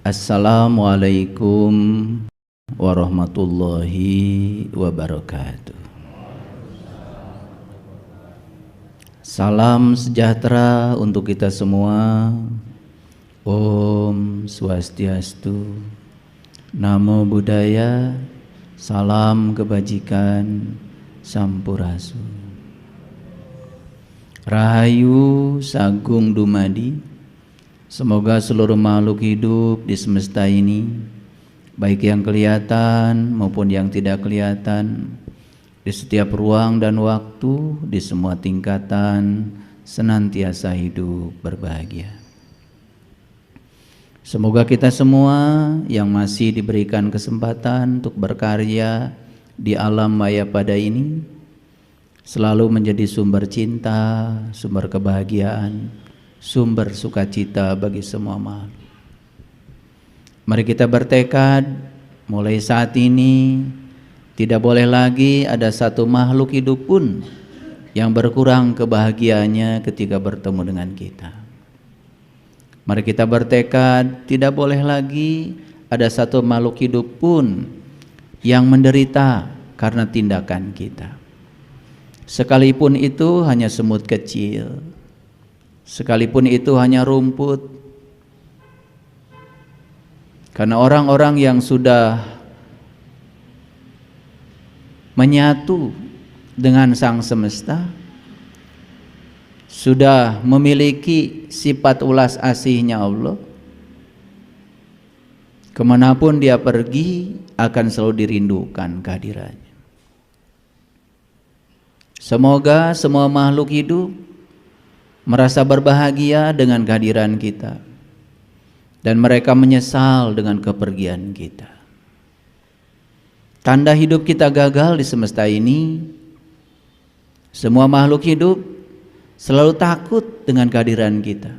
Assalamualaikum warahmatullahi wabarakatuh. Salam sejahtera untuk kita semua. Om Swastiastu, Namo Buddhaya, salam kebajikan, Sampurasun. Rahayu Sagung Dumadi. Semoga seluruh makhluk hidup di semesta ini, baik yang kelihatan maupun yang tidak kelihatan, di setiap ruang dan waktu, di semua tingkatan, senantiasa hidup berbahagia. Semoga kita semua yang masih diberikan kesempatan untuk berkarya di alam maya pada ini selalu menjadi sumber cinta, sumber kebahagiaan, sumber sukacita bagi semua makhluk. Mari kita bertekad mulai saat ini tidak boleh lagi ada satu makhluk hidup pun yang berkurang kebahagiaannya ketika bertemu dengan kita. Mari kita bertekad tidak boleh lagi ada satu makhluk hidup pun yang menderita karena tindakan kita. Sekalipun itu hanya semut kecil, sekalipun itu hanya rumput, karena orang-orang yang sudah menyatu dengan Sang Semesta, sudah memiliki sifat ulas asihnya Allah, kemanapun dia pergi akan selalu dirindukan kehadirannya. Semoga semua makhluk hidup merasa berbahagia dengan kehadiran kita dan mereka menyesal dengan kepergian kita. Tanda hidup kita gagal di semesta ini, semua makhluk hidup selalu takut dengan kehadiran kita.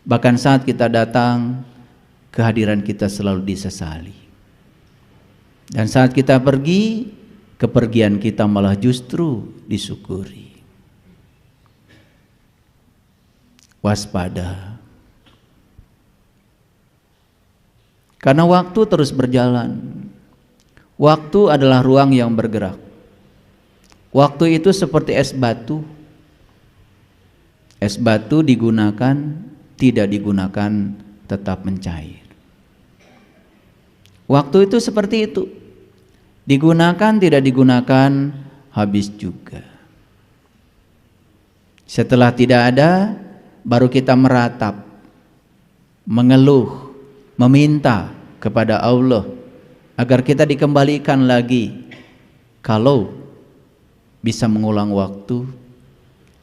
Bahkan saat kita datang, kehadiran kita selalu disesali. Dan saat kita pergi, kepergian kita malah justru disyukuri. Waspada, karena waktu terus berjalan. Waktu adalah ruang yang bergerak. Waktu itu seperti es batu. Es batu digunakan, tidak digunakan, tetap mencair. Waktu itu seperti itu. Digunakan, tidak digunakan, habis juga. Setelah tidak ada, baru kita meratap, mengeluh, meminta kepada Allah agar kita dikembalikan lagi. Kalau bisa mengulang waktu,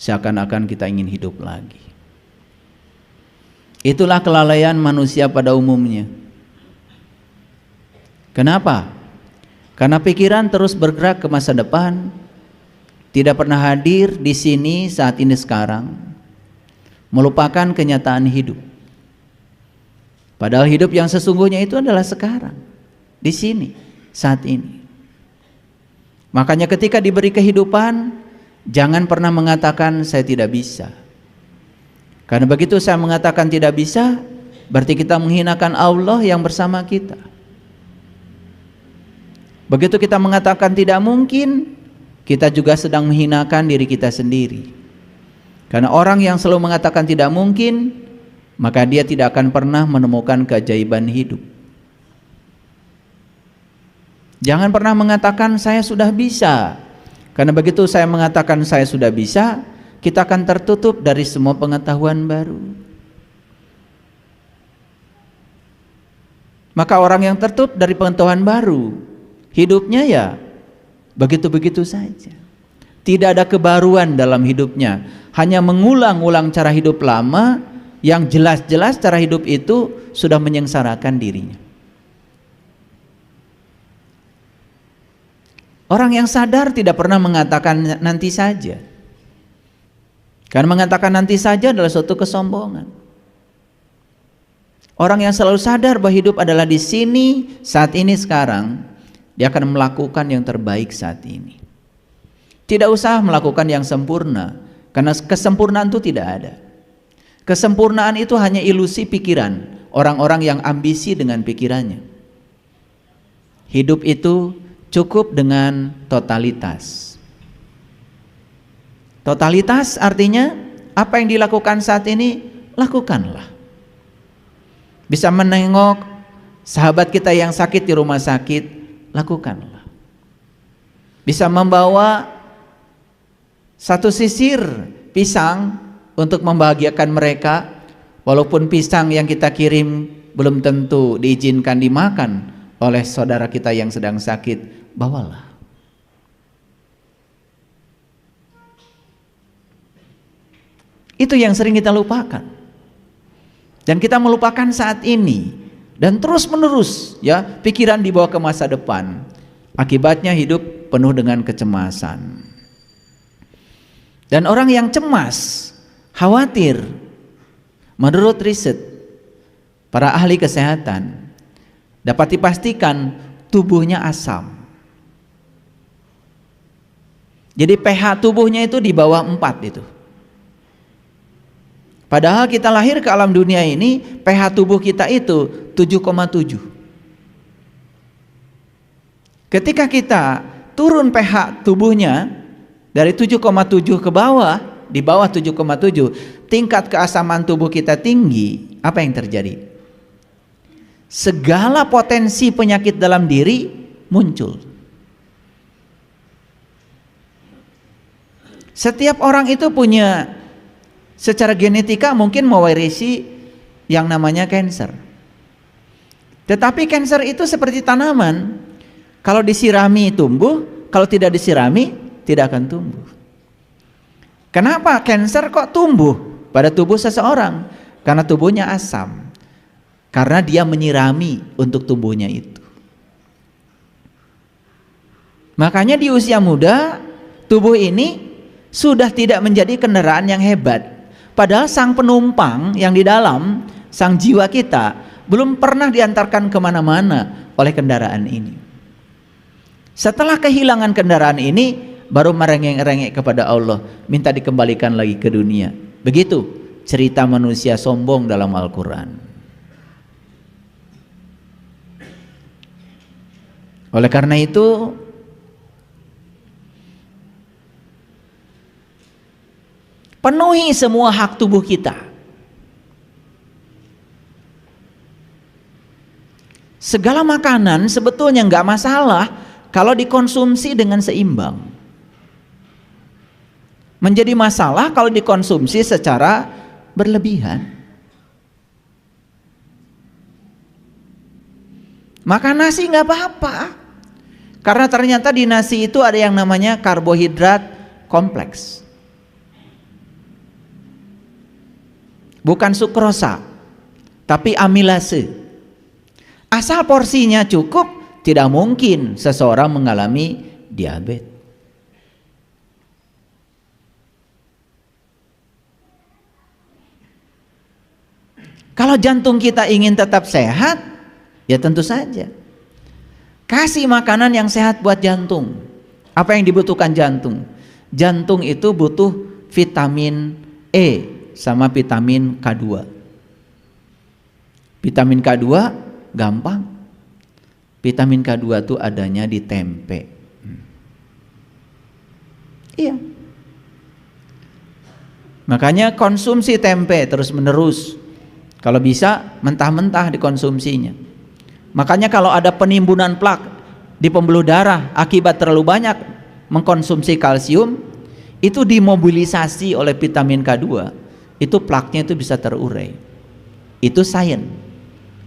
seakan-akan kita ingin hidup lagi. Itulah kelalaian manusia pada umumnya. Kenapa? Karena pikiran terus bergerak ke masa depan, tidak pernah hadir di sini saat ini sekarang, melupakan kenyataan hidup. Padahal hidup yang sesungguhnya itu adalah sekarang, di sini, saat ini. Makanya ketika diberi kehidupan, jangan pernah mengatakan saya tidak bisa. Karena begitu saya mengatakan tidak bisa, berarti kita menghinakan Allah yang bersama kita. Begitu kita mengatakan tidak mungkin, kita juga sedang menghinakan diri kita sendiri. Karena orang yang selalu mengatakan tidak mungkin, maka dia tidak akan pernah menemukan keajaiban hidup. Jangan pernah mengatakan saya sudah bisa. Karena begitu saya mengatakan saya sudah bisa, kita akan tertutup dari semua pengetahuan baru. Maka orang yang tertutup dari pengetahuan baru, hidupnya ya begitu-begitu saja. Tidak ada kebaruan dalam hidupnya, hanya mengulang-ulang cara hidup lama yang jelas-jelas cara hidup itu sudah menyengsarakan dirinya. Orang yang sadar tidak pernah mengatakan nanti saja. Karena mengatakan nanti saja adalah suatu kesombongan. Orang yang selalu sadar bahwa hidup adalah di sini, saat ini, sekarang, dia akan melakukan yang terbaik saat ini. Tidak usah melakukan yang sempurna, karena kesempurnaan itu tidak ada. Kesempurnaan itu hanya ilusi pikiran. orang-orang yang ambisi dengan pikirannya. Hidup itu cukup dengan totalitas. Totalitas artinya apa yang dilakukan saat ini, lakukanlah. Bisa menengok sahabat kita yang sakit di rumah sakit, lakukanlah. Bisa membawa satu sisir pisang untuk membahagiakan mereka, walaupun pisang yang kita kirim belum tentu diizinkan dimakan oleh saudara kita yang sedang sakit, bawalah. Itu yang sering kita lupakan. Dan kita melupakan saat ini dan terus menerus ya, pikiran dibawa ke masa depan. Akibatnya hidup penuh dengan kecemasan. Dan orang yang cemas, khawatir, menurut riset para ahli kesehatan, dapat dipastikan tubuhnya asam. Jadi pH tubuhnya itu di bawah 4 itu. Padahal kita lahir ke alam dunia ini, pH tubuh kita itu 7,7. Ketika kita turun pH tubuhnya dari 7,7 ke bawah, di bawah 7,7, tingkat keasaman tubuh kita tinggi, apa yang terjadi? Segala potensi penyakit dalam diri muncul. Setiap orang itu punya, secara genetika mungkin mewarisi yang namanya kanker. Tetapi kanker itu seperti tanaman, kalau disirami tumbuh, kalau tidak disirami tidak akan tumbuh. Kenapa kanker kok tumbuh pada tubuh seseorang? Karena tubuhnya asam. Karena dia menyirami untuk tumbuhnya itu. Makanya di usia muda, tubuh ini sudah tidak menjadi kendaraan yang hebat. Padahal sang penumpang yang di dalam, sang jiwa kita, belum pernah diantarkan kemana-mana oleh kendaraan ini. Setelah kehilangan kendaraan ini, baru merengek-rengek kepada Allah, minta dikembalikan lagi ke dunia. Begitu cerita manusia sombong dalam Al-Quran. Oleh karena itu, penuhi semua hak tubuh kita. Segala makanan sebetulnya nggak masalah kalau dikonsumsi dengan seimbang. Menjadi masalah kalau dikonsumsi secara berlebihan. Makan nasi nggak apa-apa, karena ternyata di nasi itu ada yang namanya karbohidrat kompleks, bukan sukrosa, tapi amilase. Asal porsinya cukup, tidak mungkin seseorang mengalami diabetes. Kalau jantung kita ingin tetap sehat, ya tentu saja kasih makanan yang sehat buat jantung. Apa yang dibutuhkan jantung? Jantung itu butuh vitamin E sama vitamin K2. Vitamin K2 gampang. Vitamin K2 itu adanya di tempe. Iya. Makanya konsumsi tempe terus menerus. Kalau bisa mentah-mentah dikonsumsinya. Makanya kalau ada penimbunan plak di pembuluh darah akibat terlalu banyak mengkonsumsi kalsium, itu dimobilisasi oleh vitamin K2, itu plaknya itu bisa terurai. Itu sains,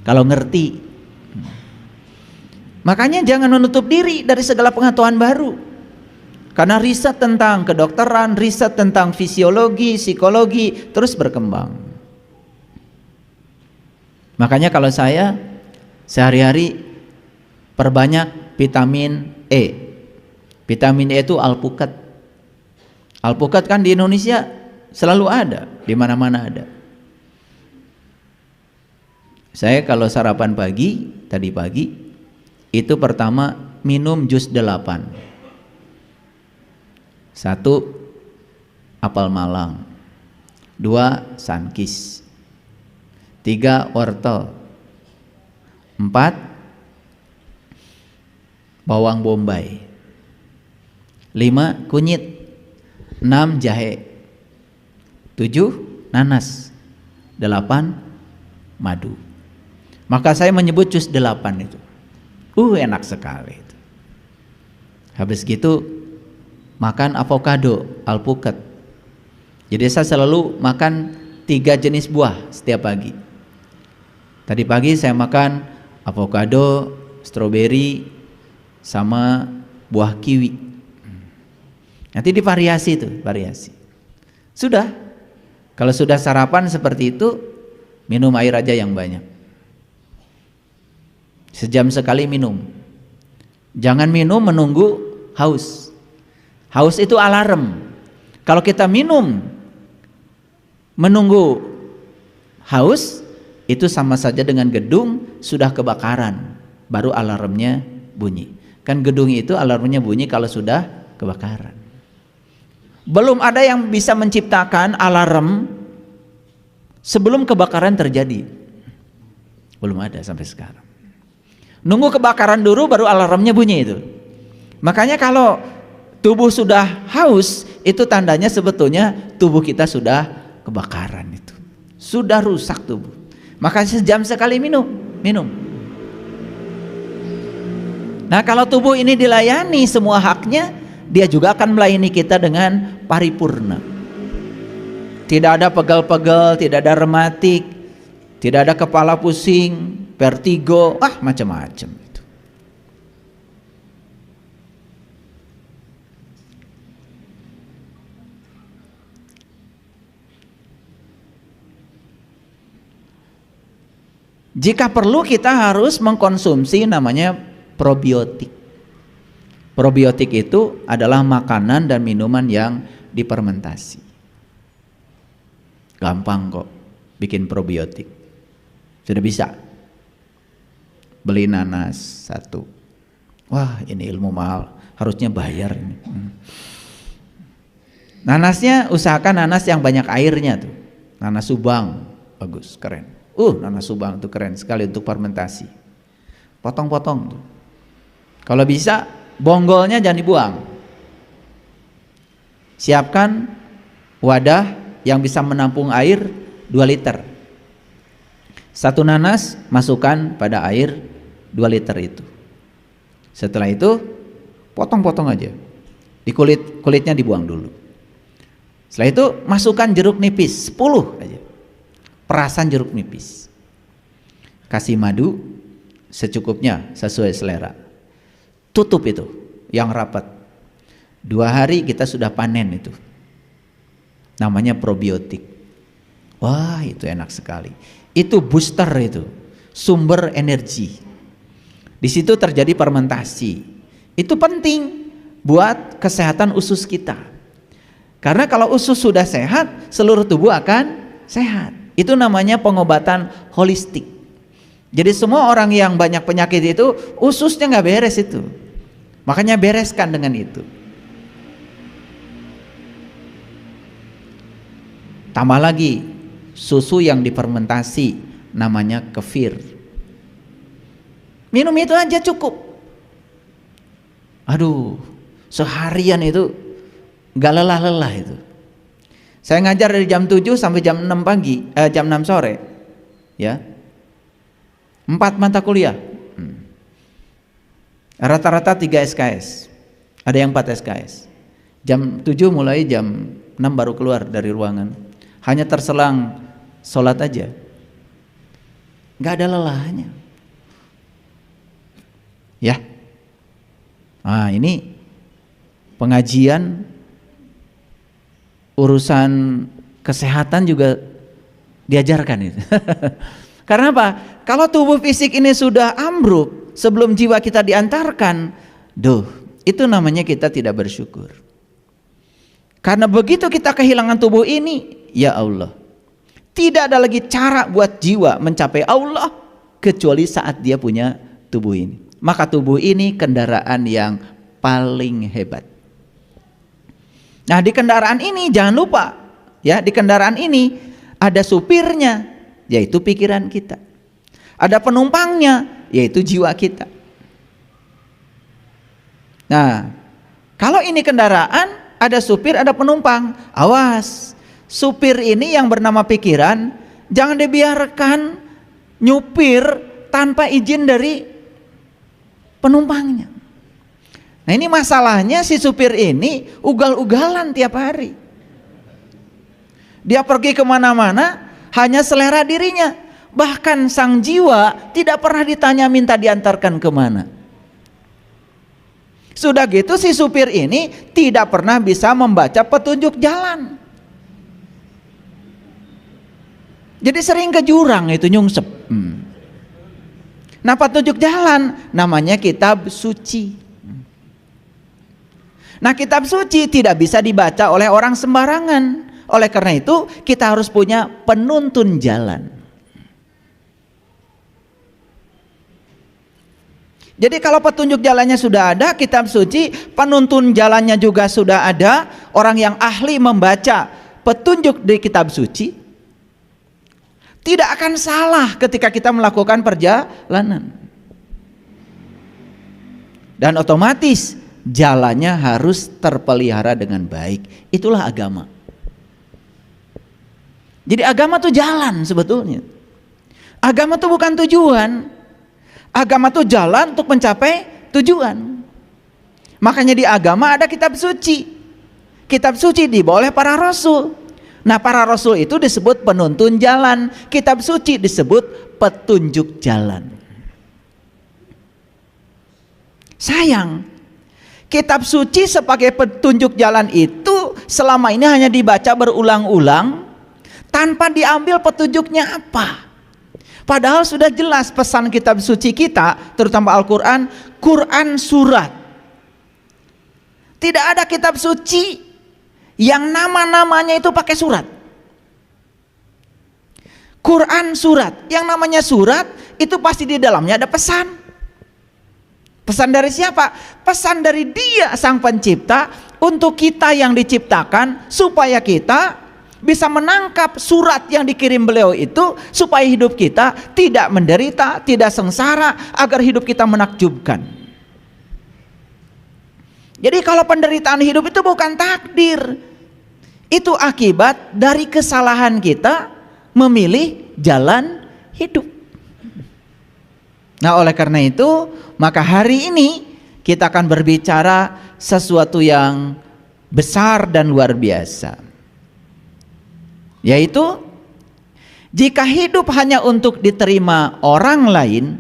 kalau ngerti. Makanya jangan menutup diri dari segala pengetahuan baru. Karena riset tentang kedokteran, riset tentang fisiologi, psikologi terus berkembang. Makanya kalau saya sehari-hari perbanyak vitamin E. Vitamin E itu alpukat. Alpukat kan di Indonesia selalu ada, di mana-mana ada. Saya kalau sarapan pagi, tadi pagi, itu pertama minum jus 8. 1 apel malang, 2 sunkist, 3 wortel, 4 bawang bombay, 5 kunyit, 6 jahe, 7 nanas, 8 madu. Maka saya menyebut jus 8 itu. Enak sekali itu. Habis gitu makan avocado, alpukat. Jadi saya selalu makan 3 jenis buah setiap pagi. Tadi pagi saya makan avocado, stroberi, sama buah kiwi. Nanti divariasi itu, variasi. Sudah. Kalau sudah sarapan seperti itu, minum air aja yang banyak. Sejam sekali minum. Jangan minum menunggu haus. Haus itu alarm. Kalau kita minum menunggu haus, itu sama saja dengan gedung sudah kebakaran, baru alarmnya bunyi. Kan gedung itu alarmnya bunyi kalau sudah kebakaran. Belum ada yang bisa menciptakan alarm sebelum kebakaran terjadi. Belum ada sampai sekarang. Nunggu kebakaran dulu baru alarmnya bunyi itu. Makanya kalau tubuh sudah haus, itu tandanya sebetulnya tubuh kita sudah kebakaran itu. Sudah rusak tubuh. Maka sejam sekali minum. Nah, kalau tubuh ini dilayani semua haknya, dia juga akan melayani kita dengan paripurna. Tidak ada pegal-pegal, tidak ada rematik, tidak ada kepala pusing, vertigo, macam-macam itu. Jika perlu kita harus mengkonsumsi namanya probiotik. Probiotik itu adalah makanan dan minuman yang difermentasi. Gampang kok bikin probiotik. Sudah bisa. Beli nanas 1. Wah, ini ilmu mahal, harusnya bayar ini. Nanasnya usahakan nanas yang banyak airnya tuh. Nanas Subang, bagus, keren. Nanas Subang itu keren sekali untuk fermentasi. Potong-potong tuh. Kalau bisa bonggolnya jangan dibuang. Siapkan wadah yang bisa menampung air 2 liter. 1 nanas masukkan pada air 2 liter itu. Setelah itu potong-potong aja. Di kulitnya dibuang dulu. Setelah itu masukkan jeruk nipis 10 aja. Perasan jeruk nipis. Kasih madu secukupnya sesuai selera. Tutup itu yang rapat. 2 hari kita sudah panen itu. Namanya probiotik. Wah, itu enak sekali. Itu booster itu, sumber energi. Di situ terjadi fermentasi. Itu penting buat kesehatan usus kita. Karena kalau usus sudah sehat, seluruh tubuh akan sehat. Itu namanya pengobatan holistik. Jadi semua orang yang banyak penyakit itu ususnya nggak beres itu. Makanya bereskan dengan itu. Tambah lagi susu yang difermentasi, namanya kefir. Minum itu aja cukup. Aduh, seharian itu gak lelah-lelah itu. Saya ngajar dari jam 7 sampai jam 6 pagi, jam 6 sore. Ya. 4 mata kuliah. Rata-rata 3 SKS. Ada yang 4 SKS. Jam 7 mulai, jam 6 baru keluar dari ruangan. Hanya terselang sholat aja. Gak ada lelahnya. Ya. Nah, ini pengajian urusan kesehatan juga diajarkan itu. Karena apa? Kalau tubuh fisik ini sudah ambruk sebelum jiwa kita diantarkan, itu namanya kita tidak bersyukur. Karena begitu kita kehilangan tubuh ini, ya Allah, tidak ada lagi cara buat jiwa mencapai Allah kecuali saat dia punya tubuh ini. Maka tubuh ini kendaraan yang paling hebat. Nah, di kendaraan ini jangan lupa, ya, di kendaraan ini ada supirnya, yaitu pikiran kita. Ada penumpangnya, yaitu jiwa kita. Nah, kalau ini kendaraan, ada supir, ada penumpang. Awas, supir ini yang bernama pikiran, jangan dibiarkan nyupir tanpa izin dari penumpangnya. Nah, ini masalahnya, si supir ini ugal-ugalan tiap hari. Dia pergi kemana-mana hanya selera dirinya. Bahkan sang jiwa tidak pernah ditanya minta diantarkan kemana. Sudah gitu si supir ini tidak pernah bisa membaca petunjuk jalan. Jadi sering ke jurang itu nyungsep. Nah, petunjuk jalan namanya kitab suci. Nah, kitab suci tidak bisa dibaca oleh orang sembarangan. Oleh karena itu kita harus punya penuntun jalan. Jadi kalau petunjuk jalannya sudah ada, kitab suci, penuntun jalannya juga sudah ada, orang yang ahli membaca petunjuk di kitab suci, tidak akan salah ketika kita melakukan perjalanan. Dan otomatis jalannya harus terpelihara dengan baik. Itulah agama. Jadi agama itu jalan sebetulnya. Agama itu bukan tujuan. Agama itu jalan untuk mencapai tujuan. Makanya di agama ada kitab suci. Kitab suci dibawa oleh para rasul. Nah, para rasul itu disebut penuntun jalan. Kitab suci disebut petunjuk jalan. Sayang, kitab suci sebagai petunjuk jalan itu selama ini hanya dibaca berulang-ulang tanpa diambil petunjuknya apa. Padahal sudah jelas pesan kitab suci kita, terutama Al-Quran, Quran surat. Tidak ada kitab suci yang nama-namanya itu pakai surat. Quran surat, yang namanya surat itu pasti di dalamnya ada pesan. Pesan dari siapa? Pesan dari Dia Sang Pencipta untuk kita yang diciptakan, supaya kita bisa menangkap surat yang dikirim beliau itu, supaya hidup kita tidak menderita, tidak sengsara, agar hidup kita menakjubkan. Jadi kalau penderitaan hidup itu bukan takdir, itu akibat dari kesalahan kita memilih jalan hidup. Nah, oleh karena itu, maka hari ini kita akan berbicara sesuatu yang besar dan luar biasa. Yaitu, jika hidup hanya untuk diterima orang lain,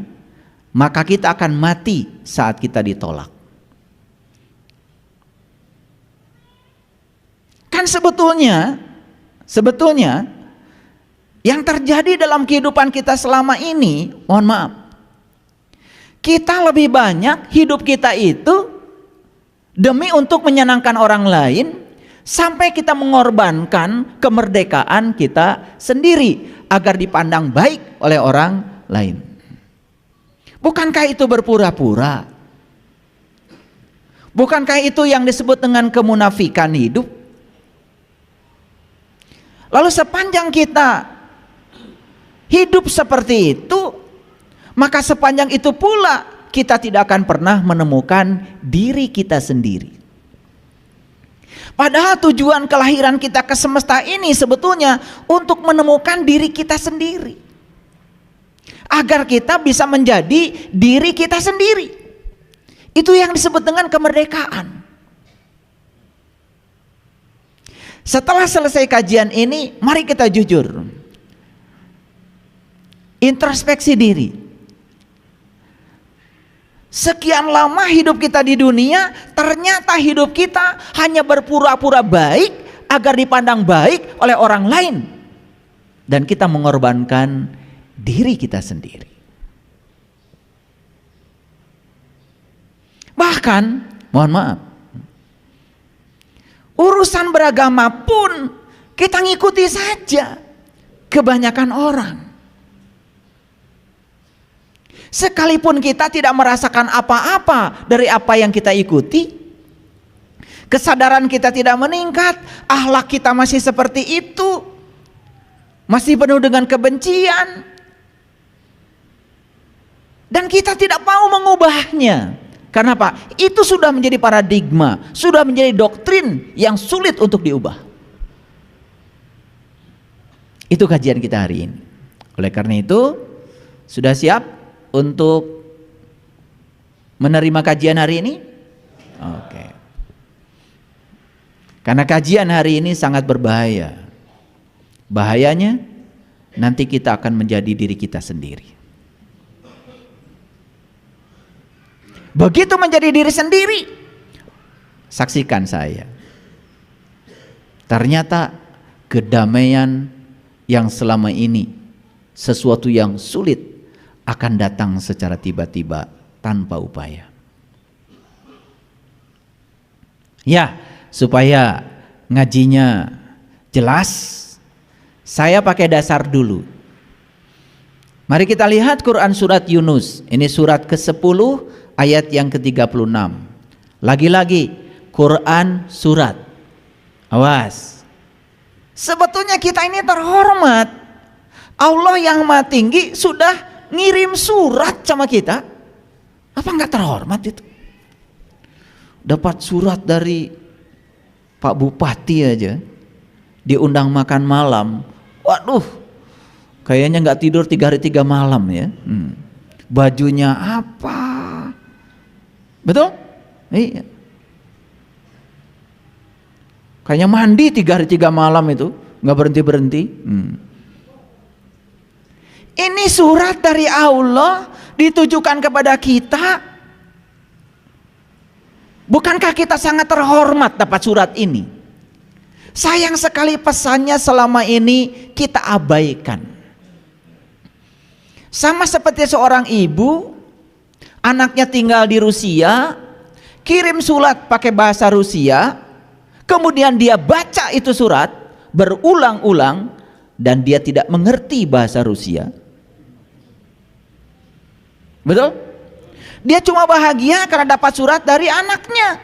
maka kita akan mati saat kita ditolak. Kan sebetulnya yang terjadi dalam kehidupan kita selama ini, mohon maaf, kita lebih banyak hidup kita itu demi untuk menyenangkan orang lain, sampai kita mengorbankan kemerdekaan kita sendiri agar dipandang baik oleh orang lain. Bukankah itu berpura-pura? Bukankah itu yang disebut dengan kemunafikan hidup? Lalu sepanjang kita hidup seperti itu, maka sepanjang itu pula kita tidak akan pernah menemukan diri kita sendiri. Padahal tujuan kelahiran kita ke semesta ini sebetulnya untuk menemukan diri kita sendiri, agar kita bisa menjadi diri kita sendiri. Itu yang disebut dengan kemerdekaan. Setelah selesai kajian ini, mari kita jujur, introspeksi diri. Sekian lama hidup kita di dunia, ternyata hidup kita hanya berpura-pura baik agar dipandang baik oleh orang lain, dan kita mengorbankan diri kita sendiri. Bahkan, mohon maaf, urusan beragama pun kita ngikuti saja kebanyakan orang. Sekalipun kita tidak merasakan apa-apa dari apa yang kita ikuti, kesadaran kita tidak meningkat, akhlak kita masih seperti itu, masih penuh dengan kebencian. Dan kita tidak mau mengubahnya. Karena apa? Itu sudah menjadi paradigma, sudah menjadi doktrin yang sulit untuk diubah. Itu kajian kita hari ini. Oleh karena itu, sudah siap untuk menerima kajian hari ini? Oke. Karena kajian hari ini sangat berbahaya. Bahayanya, nanti kita akan menjadi diri kita sendiri. Begitu menjadi diri sendiri, saksikan saya. Ternyata kedamaian yang selama ini sesuatu yang sulit akan datang secara tiba-tiba tanpa upaya. Ya, supaya ngajinya jelas, saya pakai dasar dulu. Mari kita lihat Quran surat Yunus. Ini surat ke-10 ayat yang ke-36. Lagi-lagi Quran surat. Awas. Sebetulnya kita ini terhormat. Allah yang Maha Tinggi sudah ngirim surat sama kita. Apa enggak terhormat itu? Dapat surat dari Pak Bupati aja, diundang makan malam. Waduh, kayaknya enggak tidur 3 hari 3 malam ya. Bajunya apa? Betul? Iya. Kayaknya mandi 3 hari 3 malam itu, nggak berhenti-berhenti. Ini surat dari Allah ditujukan kepada kita. Bukankah kita sangat terhormat dapat surat ini? Sayang sekali pesannya selama ini kita abaikan. Sama seperti seorang ibu, anaknya tinggal di Rusia, kirim surat pakai bahasa Rusia, kemudian dia baca itu surat berulang-ulang dan dia tidak mengerti bahasa Rusia. Betul? Dia cuma bahagia karena dapat surat dari anaknya.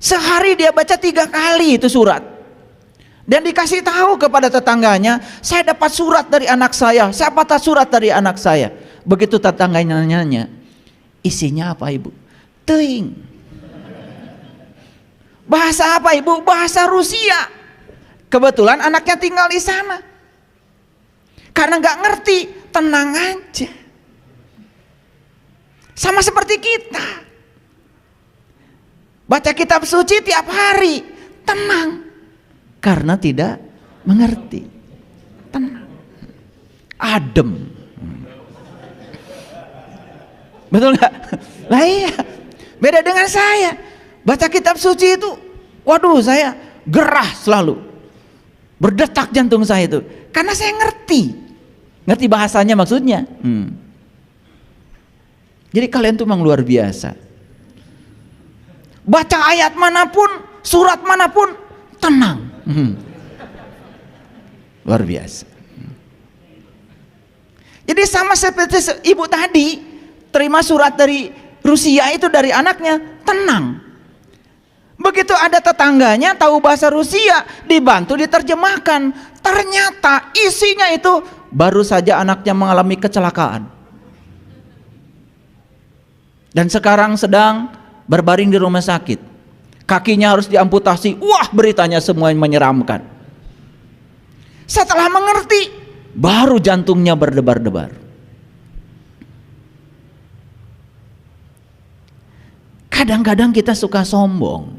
Sehari dia baca 3 kali itu surat. Dan dikasih tahu kepada tetangganya, saya dapat surat dari anak saya, saya dapat surat dari anak saya. Begitu tetangganya nanya, isinya apa ibu? Teuing. Bahasa apa ibu? Bahasa Rusia. Kebetulan anaknya tinggal di sana. Karena nggak ngerti, tenang aja. Sama seperti kita. Baca kitab suci tiap hari, tenang. Karena tidak mengerti, tenang, adem. Betul nggak? Lah iya, beda dengan saya. Baca kitab suci itu, waduh saya gerah selalu, berdetak jantung saya itu, karena saya ngerti bahasanya maksudnya. Jadi kalian tuh memang luar biasa. Baca ayat manapun, surat manapun, tenang. Luar biasa. Jadi sama seperti ibu tadi, terima surat dari Rusia itu dari anaknya, tenang. Begitu ada tetangganya tahu bahasa Rusia, dibantu diterjemahkan. Ternyata isinya itu baru saja anaknya mengalami kecelakaan. Dan sekarang sedang berbaring di rumah sakit. Kakinya harus diamputasi. Wah, beritanya semua menyeramkan. Setelah mengerti, baru jantungnya berdebar-debar. Kadang-kadang kita suka sombong.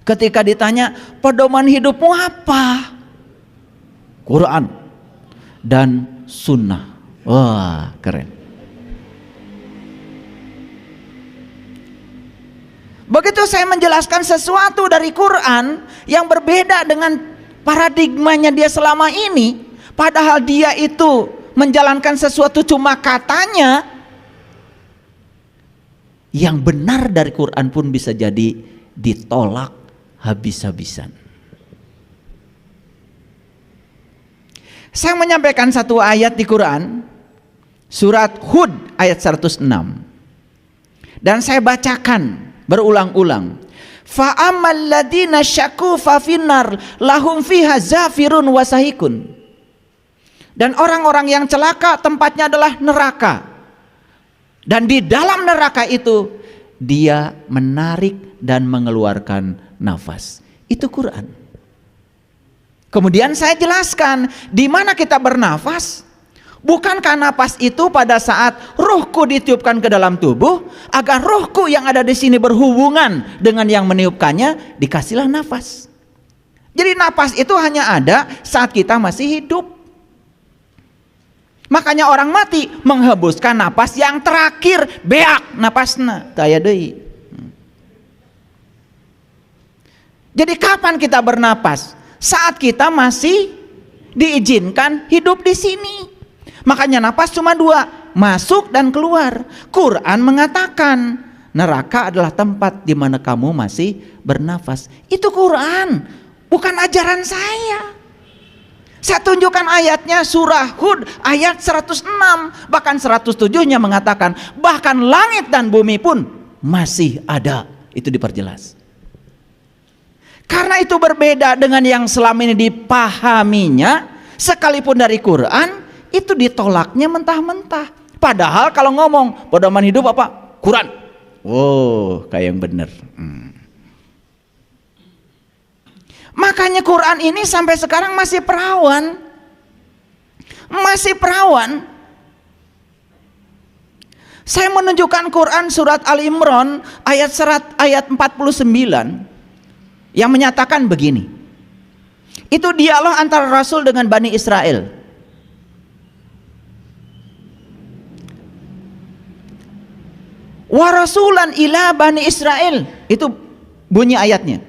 Ketika ditanya, pedoman hidupmu apa? Quran dan sunnah. Wah, keren. Begitu saya menjelaskan sesuatu dari Quran yang berbeda dengan paradigmanya dia selama ini, padahal dia itu menjalankan sesuatu cuma katanya, yang benar dari Quran pun bisa jadi ditolak habis-habisan. Saya menyampaikan satu ayat di Quran, surat Hud ayat 106, dan saya bacakan berulang-ulang. Fa ammal ladina syaku fa finnar lahum fiha zafirun wa sahikun. Dan orang-orang yang celaka tempatnya adalah neraka. Dan di dalam neraka itu dia menarik dan mengeluarkan nafas. Itu Quran. Kemudian saya jelaskan di mana kita bernafas. Bukankah nafas itu pada saat ruhku ditiupkan ke dalam tubuh, agar ruhku yang ada di sini berhubungan dengan yang meniupkannya, dikasihlah nafas. Jadi nafas itu hanya ada saat kita masih hidup. Makanya orang mati menghembuskan nafas yang terakhir, beak nafasna taya deui. Jadi kapan kita bernapas? Saat kita masih diizinkan hidup di sini. Makanya napas cuma dua, masuk dan keluar. Quran mengatakan neraka adalah tempat di mana kamu masih bernafas. Itu Quran, bukan ajaran saya. Saya tunjukkan ayatnya, surah Hud ayat 106, bahkan 107-nya mengatakan bahkan langit dan bumi pun masih ada. Itu diperjelas. Karena itu berbeda dengan yang selama ini dipahaminya, sekalipun dari Quran itu ditolaknya mentah-mentah. Padahal kalau ngomong pedoman hidup apa? Quran. Oh, kayak yang benar. Makanya Quran ini sampai sekarang masih perawan. Masih perawan. Saya menunjukkan Quran surat Al-Imran ayat 49 yang menyatakan begini. Itu dialog antara Rasul dengan Bani Israel. Wa rasulan ila Bani Israel, itu bunyi ayatnya.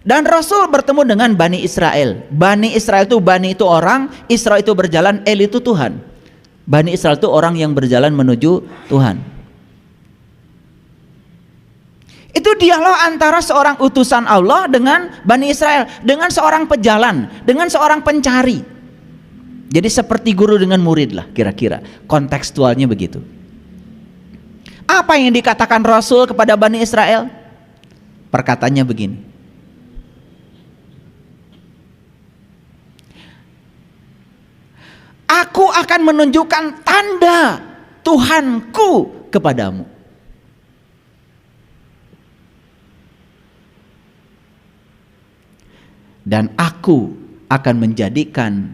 Dan Rasul bertemu dengan Bani Israel. Bani Israel itu, Bani itu orang, Israel itu berjalan, El itu Tuhan. Bani Israel itu orang yang berjalan menuju Tuhan. Itu dialog antara seorang utusan Allah dengan Bani Israel, dengan seorang pejalan, dengan seorang pencari. Jadi seperti guru dengan murid lah kira-kira, kontekstualnya begitu. Apa yang dikatakan Rasul kepada Bani Israel? Perkataannya begini. Aku akan menunjukkan tanda Tuhanku kepadamu. Dan aku akan menjadikan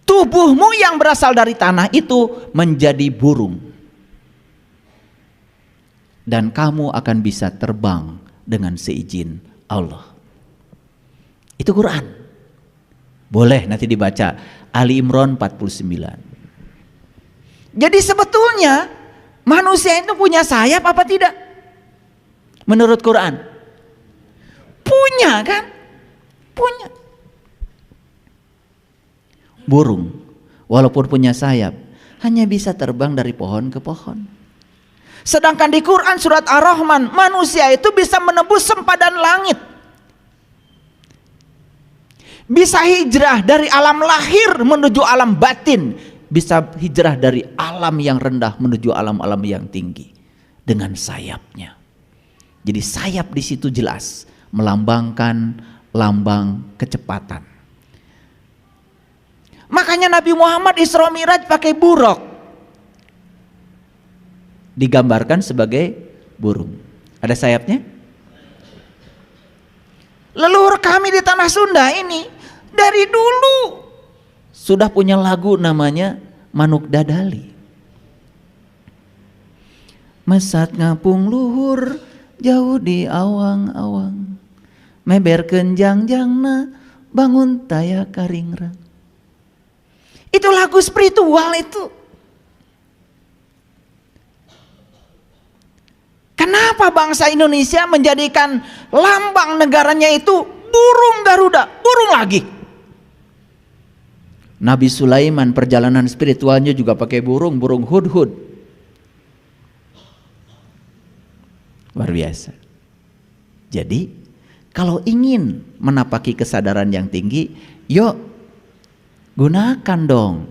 tubuhmu yang berasal dari tanah itu menjadi burung. Dan kamu akan bisa terbang dengan seizin Allah. Itu Quran. Boleh nanti dibaca Ali Imran 49. Jadi sebetulnya manusia itu punya sayap apa tidak? Menurut Quran. Punya kan? Punya. Burung walaupun punya sayap hanya bisa terbang dari pohon ke pohon. Sedangkan di Quran surat Ar-Rahman, manusia itu bisa menembus sempadan langit. Bisa hijrah dari alam lahir menuju alam batin. Bisa hijrah dari alam yang rendah menuju alam-alam yang tinggi dengan sayapnya. Jadi sayap di situ jelas melambangkan lambang kecepatan. Makanya Nabi Muhammad Isra Mi'raj pakai buruk. Digambarkan sebagai burung. Ada sayapnya? Leluhur kami di tanah Sunda ini dari dulu sudah punya lagu namanya Manuk Dadali. Mesat ngapung luhur jauh di awang-awang, meberkeun jangjangna bangun taya karingrang. Itu lagu spiritual itu. Kenapa bangsa Indonesia menjadikan lambang negaranya itu burung Garuda, burung lagi? Nabi Sulaiman perjalanan spiritualnya juga pakai burung, burung hudhud. Luar biasa. Jadi kalau ingin menapaki kesadaran yang tinggi, yuk gunakan dong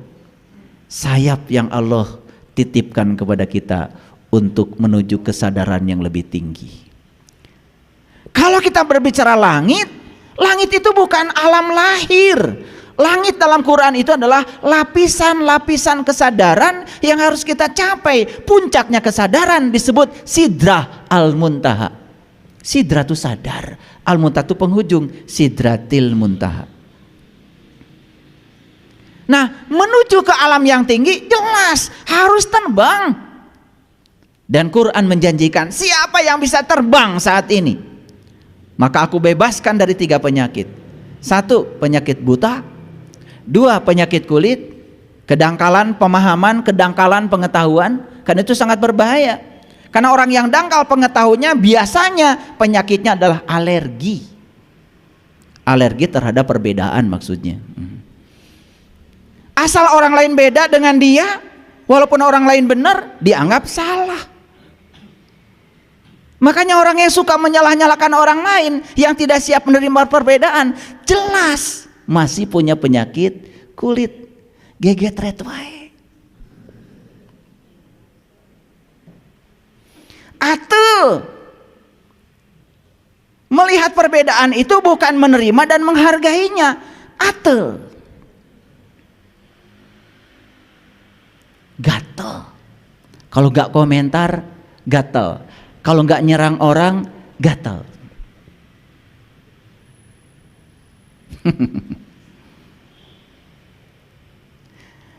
sayap yang Allah titipkan kepada kita untuk menuju kesadaran yang lebih tinggi. Kalau kita berbicara langit, langit itu bukan alam lahir. Langit dalam Quran itu adalah lapisan-lapisan kesadaran yang harus kita capai. Puncaknya kesadaran disebut Sidrah Al-Muntaha. Sidrah itu sadar, Al-Muntaha itu penghujung, Sidratil Muntaha. Nah, menuju ke alam yang tinggi jelas harus terbang. Dan Quran menjanjikan, siapa yang bisa terbang saat ini, maka aku bebaskan dari 3 penyakit. 1, penyakit buta. 2, penyakit kulit, kedangkalan pemahaman, kedangkalan pengetahuan. Karena itu sangat berbahaya. Karena orang yang dangkal pengetahuannya biasanya penyakitnya adalah alergi. Alergi terhadap perbedaan maksudnya. Asal orang lain beda dengan dia, walaupun orang lain benar, dianggap salah. Makanya orang yang suka menyalah-nyalahkan orang lain yang tidak siap menerima perbedaan, jelas masih punya penyakit kulit. Gegetret wae. Atau melihat perbedaan itu bukan menerima dan menghargainya. Atau gatel. Kalau gak komentar, gatel. Kalau gak nyerang orang, gatel.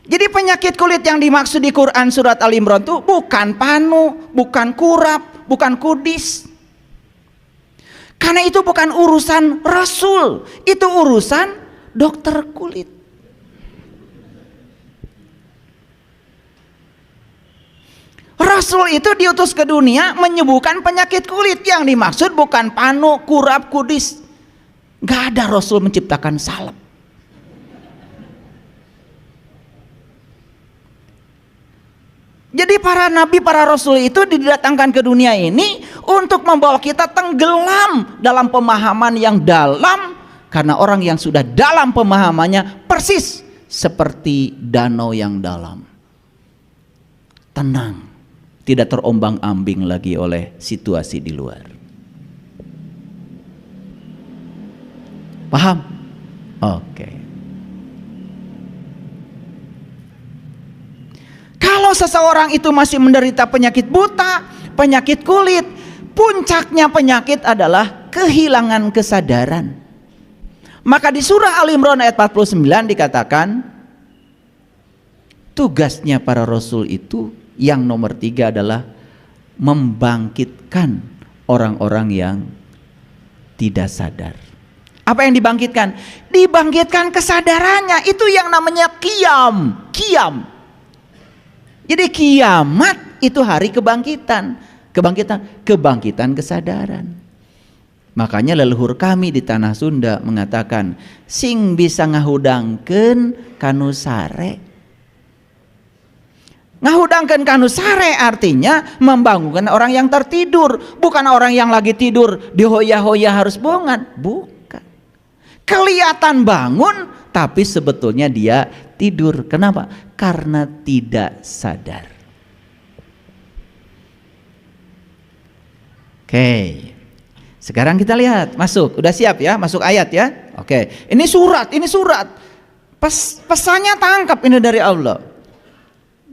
Jadi penyakit kulit yang dimaksud di Quran surat Al-Imran itu bukan panu, bukan kurap, bukan kudis. Karena itu bukan urusan Rasul, itu urusan dokter kulit. Rasul itu diutus ke dunia menyembuhkan penyakit kulit. Yang dimaksud bukan panu, kurap, kudis. Gak ada Rasul menciptakan salep. Jadi para nabi, para rasul itu didatangkan ke dunia ini untuk membawa kita tenggelam dalam pemahaman yang dalam. Karena orang yang sudah dalam pemahamannya persis seperti danau yang dalam. Tenang, tidak terombang-ambing lagi oleh situasi di luar. Paham? Oke. Kalau seseorang itu masih menderita penyakit buta, penyakit kulit, puncaknya penyakit adalah kehilangan kesadaran. Maka di surah Al-Imran ayat 49 dikatakan, tugasnya para rasul itu yang nomor 3 adalah membangkitkan orang-orang yang tidak sadar. Apa yang dibangkitkan? Dibangkitkan kesadarannya. Itu yang namanya qiyam. Qiyam. Jadi kiamat itu hari kebangkitan. Kebangkitan kesadaran. Makanya leluhur kami di tanah Sunda mengatakan, sing bisa ngahudangkeun kanu sare. Ngahudangkeun kanu sare artinya membangunkan orang yang tertidur, bukan orang yang lagi tidur dihoya-hoya harus bohongan, bukan. Kelihatan bangun tapi sebetulnya dia tidur. Kenapa? Karena tidak sadar. Oke. Sekarang kita lihat, masuk. Udah siap ya? Masuk ayat ya? Oke. Ini surat. Pesannya tangkap ini dari Allah.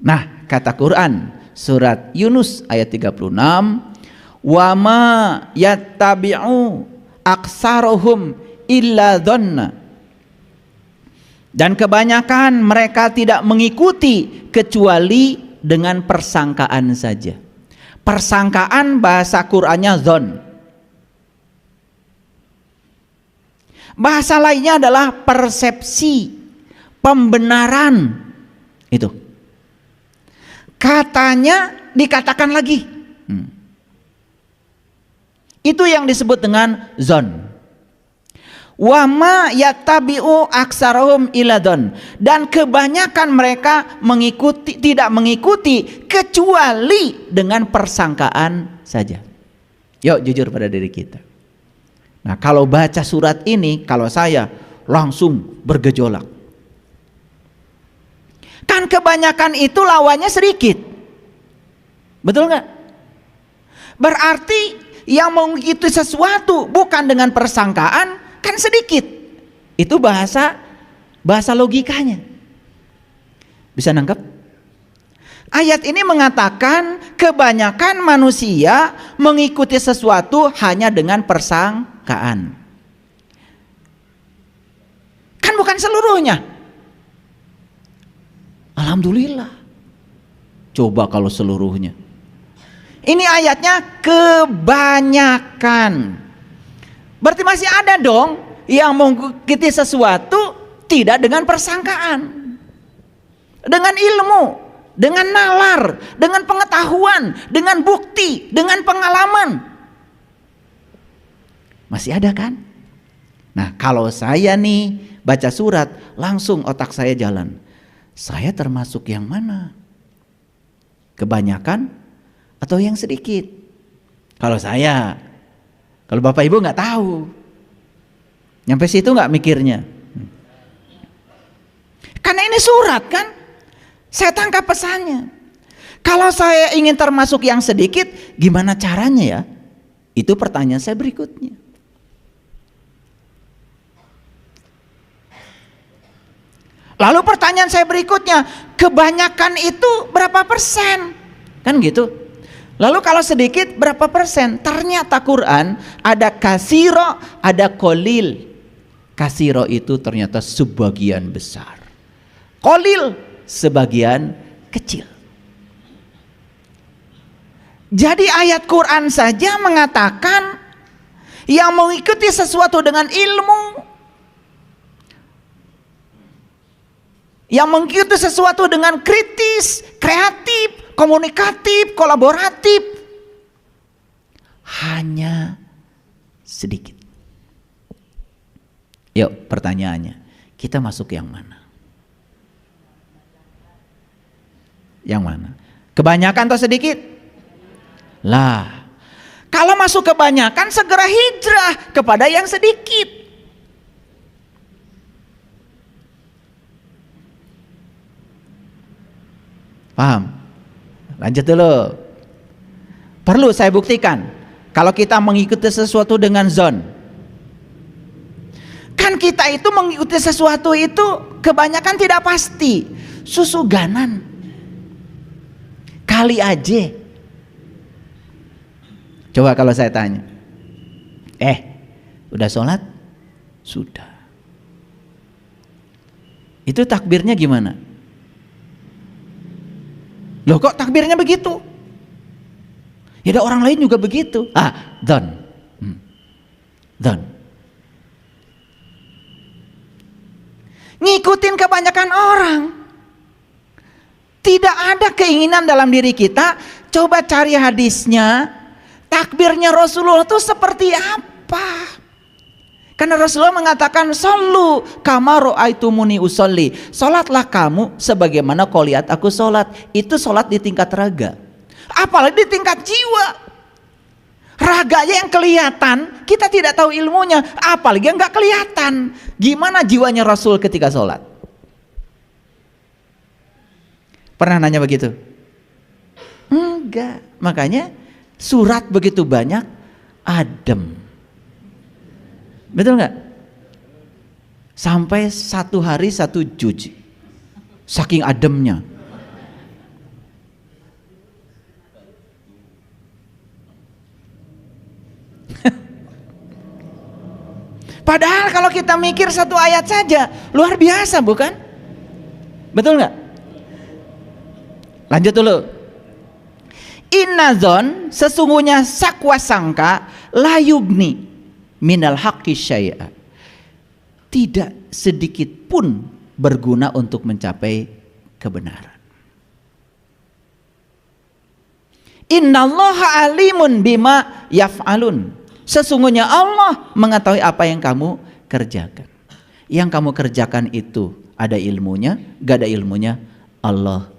Nah, kata Quran surat Yunus ayat 36, wa ma yattabi'u aksarohum illa dhanna. Dan kebanyakan mereka tidak mengikuti kecuali dengan persangkaan saja. Persangkaan bahasa Qur'annya dzon. Bahasa lainnya adalah persepsi, pembenaran. Itu. Katanya dikatakan lagi. Itu yang disebut dengan dzon. Wa ma yattabi'u aksarahum iladon. Dan kebanyakan mereka tidak mengikuti kecuali dengan persangkaan saja. Yuk jujur pada diri kita. Nah, kalau baca surat ini, kalau saya langsung bergejolak. Kan kebanyakan itu lawannya sedikit. Betul nggak? Berarti yang mengikuti sesuatu bukan dengan persangkaan kan sedikit. Itu bahasa logikanya. Bisa nangkep? Ayat ini mengatakan kebanyakan manusia mengikuti sesuatu hanya dengan persangkaan. Kan bukan seluruhnya. Alhamdulillah. Coba kalau seluruhnya. Ini ayatnya kebanyakan. Berarti masih ada dong yang mengikuti sesuatu tidak dengan persangkaan, dengan ilmu, dengan nalar, dengan pengetahuan, dengan bukti, dengan pengalaman. Masih ada kan? Nah, kalau saya nih baca surat, langsung otak saya jalan. Saya termasuk yang mana? Kebanyakan atau yang sedikit? Kalau saya, kalau Bapak Ibu nggak tahu, nyampe situ nggak mikirnya. Karena ini surat kan, saya tangkap pesannya. Kalau saya ingin termasuk yang sedikit, gimana caranya ya? Itu pertanyaan saya berikutnya. Lalu pertanyaan saya berikutnya, kebanyakan itu berapa persen? Kan gitu. Lalu kalau sedikit berapa persen? Ternyata Quran ada kasiro, ada kolil. Kasiro itu ternyata sebagian besar. Kolil sebagian kecil. Jadi ayat Quran saja mengatakan yang mengikuti sesuatu dengan ilmu, yang mengikuti sesuatu dengan kritis, kreatif, komunikatif, kolaboratif, hanya sedikit. Yuk pertanyaannya, kita masuk yang mana? Yang mana? Kebanyakan atau sedikit? Lah, kalau masuk kebanyakan segera hijrah kepada yang sedikit. Paham? Lanjut dulu. Perlu saya buktikan. Kalau kita mengikuti sesuatu dengan zon, kan kita itu mengikuti sesuatu itu kebanyakan tidak pasti. Susuganan. Kali aja. Coba kalau saya tanya, udah sholat? Sudah. Itu takbirnya gimana? Loh kok takbirnya begitu? Ya ada orang lain juga begitu. Done. Ngikutin kebanyakan orang. Tidak ada keinginan dalam diri kita. Coba cari hadisnya. Takbirnya Rasulullah itu seperti apa? Karena Rasulullah mengatakan sallu kama ra'aitumuni usolli. Salatlah kamu sebagaimana kau lihat aku salat. Itu salat di tingkat raga. Apalagi di tingkat jiwa. Raganya yang kelihatan, kita tidak tahu ilmunya. Apalagi yang enggak kelihatan. Gimana jiwanya Rasul ketika salat? Pernah nanya begitu? Enggak. Makanya surat begitu banyak, adem. Betul nggak? Sampai 1 hari 1 juz, saking ademnya. Padahal kalau kita mikir 1 ayat saja luar biasa, bukan? Betul nggak? Lanjut dulu. Innazon, sesungguhnya sakwa sangka, la yugni minal haqqi syai'a. Tidak sedikit pun berguna untuk mencapai kebenaran. Innallaha alimun bima yaf'alun. Sesungguhnya Allah mengetahui apa yang kamu kerjakan. Yang kamu kerjakan itu ada ilmunya, gak ada ilmunya, Allah